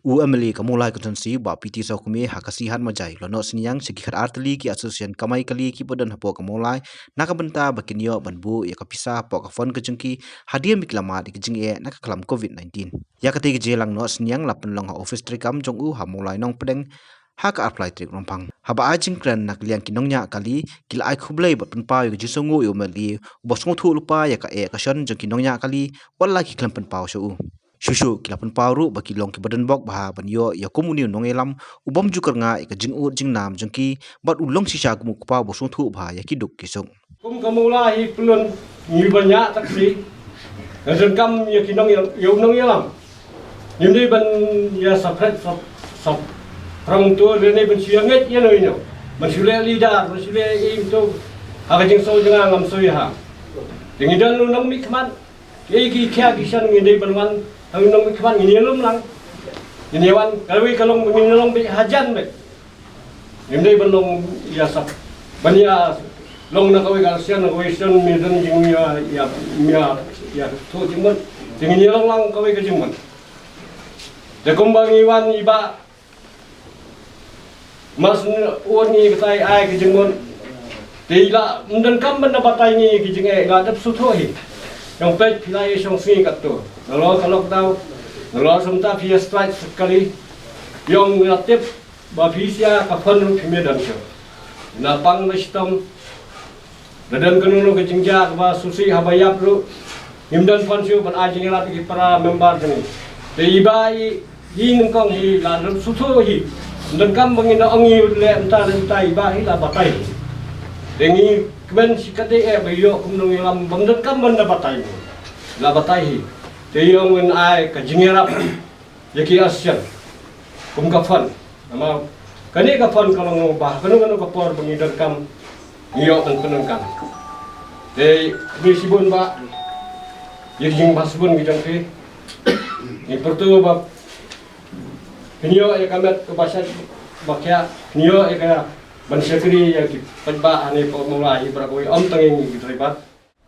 UMLA kamulai konsensi ba PT Sokumi hakasihan majai lono siniang sekihat arteli ki asosian kamai kali ki badan hapo kamulai nakabenta bakinyo banbu ya kapisa po kafon kejengki hadiah miklama di kejeng nakakalam COVID-19 ya ketiga jelang no siniang lapen long office trikam jong hamulai nong pedeng hak apply trik rompang haba ajing kran nak liang kinongnya kali kila ai khublai bat penpau yu jisungu UMLA bos nguthu lupa ya ka kasion jeng kinongnya kali wala ki klam penpau shu Shushu kilapan paru baki long ki Donbok bah banyo ya komuniu nongialam ubam kyrngah ka jingud jingnam jengki bat ulong sisa gumu kupa bosung thu bah ya kiduk kisung. Kum kamulai pelun ni banyak taksi. Dan kam ya kinong ya nongialam. Ni ban ya sapret sap perang tu ni ban sianget ya no. Man sule lidah, man sule im tu aga jing so jangan ngam so ya. Dengan dan nong mi kman. Ki kya kisan ni ban ang nong ikman inilom lang iniwan kalau inilom bi hajan be imdai banong yasap bania long na kawai kalsian na kawai sian mi dan jing ya to jingman jing inilom lang kawai ke jingman de kumbang iwan iba mas oni katai ai ke jingman tila dan kam mendapat ini ke jing ga dap sutohi yang pet pilai song sing kat tu kalau tahu kalau semta via strike sekali yang relatif bavisia kafan pimedan show napang nastam dan kanunu ke jingja ba susi habayap lu himdan fansio ban ajing lat ki para member ni teibai yin kong hi lan suto hi dan kam bangina angi le enta iba hi la batai dengi kben sikate bayo kumnong ilam bangdan kam banda batai la batai teyong en ai ka jingerap yaki asyan kum kafan ama kani kafan kalau bah kanu kapor bangidar kam iyo tan penun kam de bisibun ba yajing basbun gidang ke ni pertu ba kinyo e kamet ke basat bakya kinyo e ka ban sekri ya ki padba ane po mulai brakoi om tanging gidribat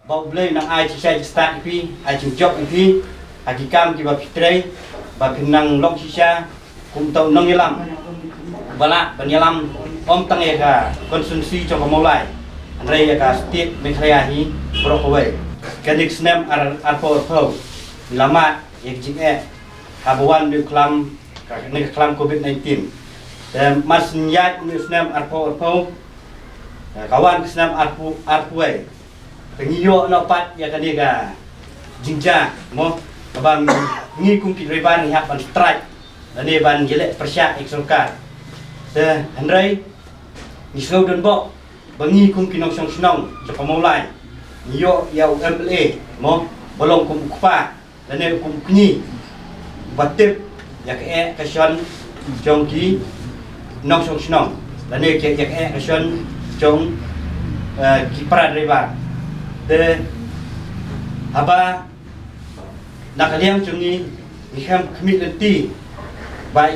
bau blei nang ai chi sai start pi ai chi job pi agi kam ki ba fitrei ba pinang long sisa kum tau nongialam bala banyalam om tang e ka konsumsi cho ka mulai andrei ka state mekhaya hi brokowai kadik snam arpo lama ek jing habuan di klam ka ne klam COVID-19 dan mas nyat ni snam arpo kawan snam arpuai pengiyo no pat ya kaniga jingja mo bang ngi kum pi reban ya ban strike ane ban jelek persyak eksolkar te andrei ni slow Donbok bangi kum kinong snong so pamulai niyo ya UMLA mo bolong kum kupa ane kum kni batip ya ke kasion jongki nong snong ane ke ya ke kasion jong kipra reban de haba nakaliang chungi niham kmitenti ba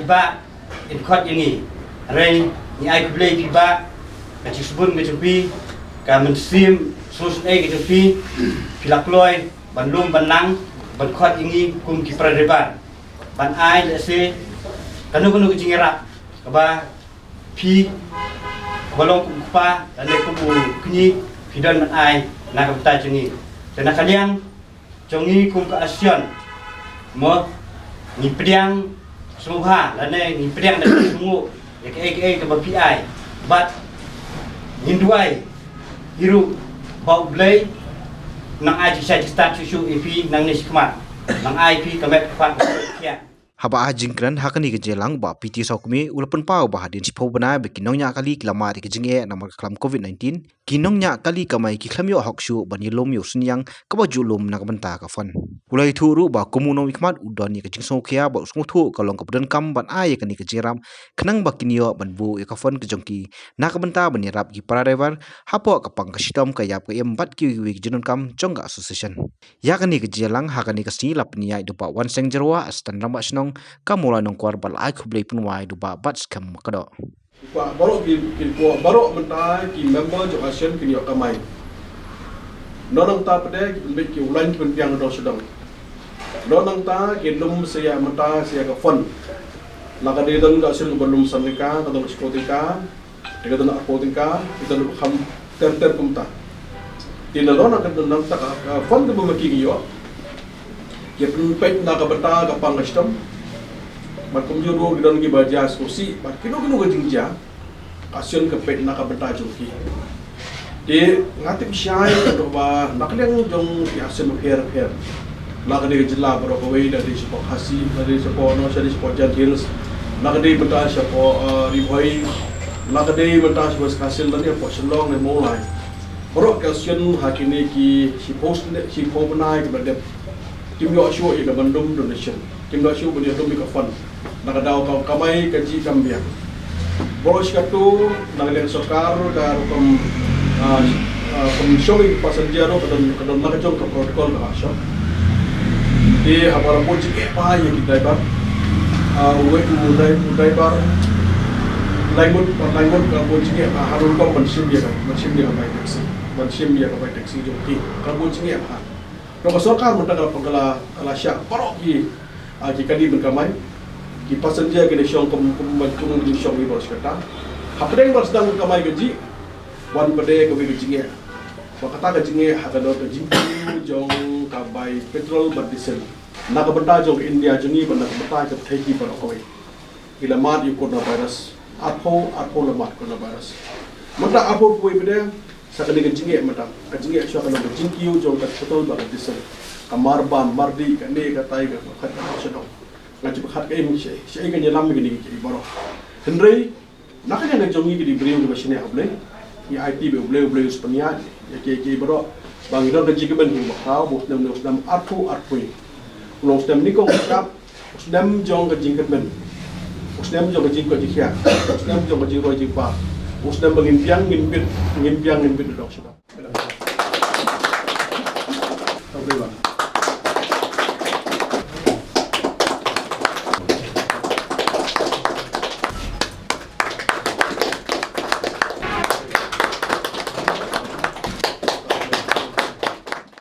in khot yangi rei ni ai kublei pi ba ka chisbun ke chupi ka mensim sus ai ke chupi pilakloi banlum banlang ban khot yangi kum ki pradeban ban ai le se kanu ke jingera ka ba pi bolong kum pa ane kum kni pidan ban ai nak kata jengi dan kalian jengi kum ka asyan mo ni priang suha lane ni priang dan sungu aka ke BPI but hinduai hiru bau blai nang ai ci start susu ep nang ni skmat nang IP kamet fat kia Haba ajingkran hakani ke jelang ba PT Sokumi ulapan pau bah din sipo bana be kinongnya kali kilama di kejenge namar kelam COVID-19 kinongnya kali kamai ki klamyo hokshu banilom yo sunyang kabajulum nakabenta kafan ulai thuru ba komuno ikmat udon ni kejing sokia ba usnguthu kalong kabden kam ban ay kani kejeram kenang ba kinyo banbu ikafan kejongki nakabenta banirap ki para driver hapo kapang kasitom kayap ke empat ki wi jenun kam jongga association yakani ke jelang hakani kasni lapnia dupa wan sengjerwa astan ramba snong kamula nong kuar bal ai khublei punwai duba bats kam kado kwa barok barok mentai ki member jo asian ki yok kamai nonong ta pede ki be ki ulan ki piang do sedang nonong ta ki lum sia menta sia ka fon Naka dia dan tak sering belum sanika, kadang sekotika, dia kadang apotika, kita lu ham ter kumta. Di dalam nak kadang nak tak fund tu bermakir yo. Dia pun pet nak beta kapang custom. Makum juru kita nak baca skosi, kino kejingja. Kasian ke pet nak beta joki. Di ngati bisyai doba nak liang jong biasa hair. Nak dia jelah berapa way dari sepok khasi, dari sepok no, dari sepok Hills. Nak dia beta sepok Riboy. Nak dia beta sepok kasil dan dia sepok Selong dan mulai. Berok kasian hakini ki si post benai kepada Kim Yo Show ila bandum donation. Kim Yo Show punya dom fund. Nak daw kau kamai kaji kambiang. Borok sikatu nak liang sokar ka show passenger kadang nak jong ke protokol ka shop. Di hapara po jike pa yang kita driver driver laingun ka po jike harun ko mansim dia ka pai taxi joki ka po jike pa no kasokar mun daga pagala alasya parok ki kadi berkamai ki passenger ke syong kum di syong ni bos kata hapdeng bos sedang kamai gaji wan pade ke gaji Wakata kajinge hakado kaji jong kabai petrol berdisel. Nak benda jong India jengi benda benda ke theki berokoi. Ila mat yu coronavirus. Apo lemat coronavirus. Mata apo pui bede sakali kajinge mata. Kajinge syo kana kajingkiu jong petrol berdisel. Kamar ban mardi kane katai ka khat sedong. Ngaji khat ka im syai ka nyelam gini ki baro. Hendrei nakanya jongi di beriu ke sini able. Ya IT boleh sepenuhnya ya ke bro bang ida gaji ke ben bakau muslim arpu muslim ni ko ngap muslim jong gaji ke ben muslim jong gaji ko jikia muslim jong gaji ko jipa muslim bangin piang ngin bit dok sudah.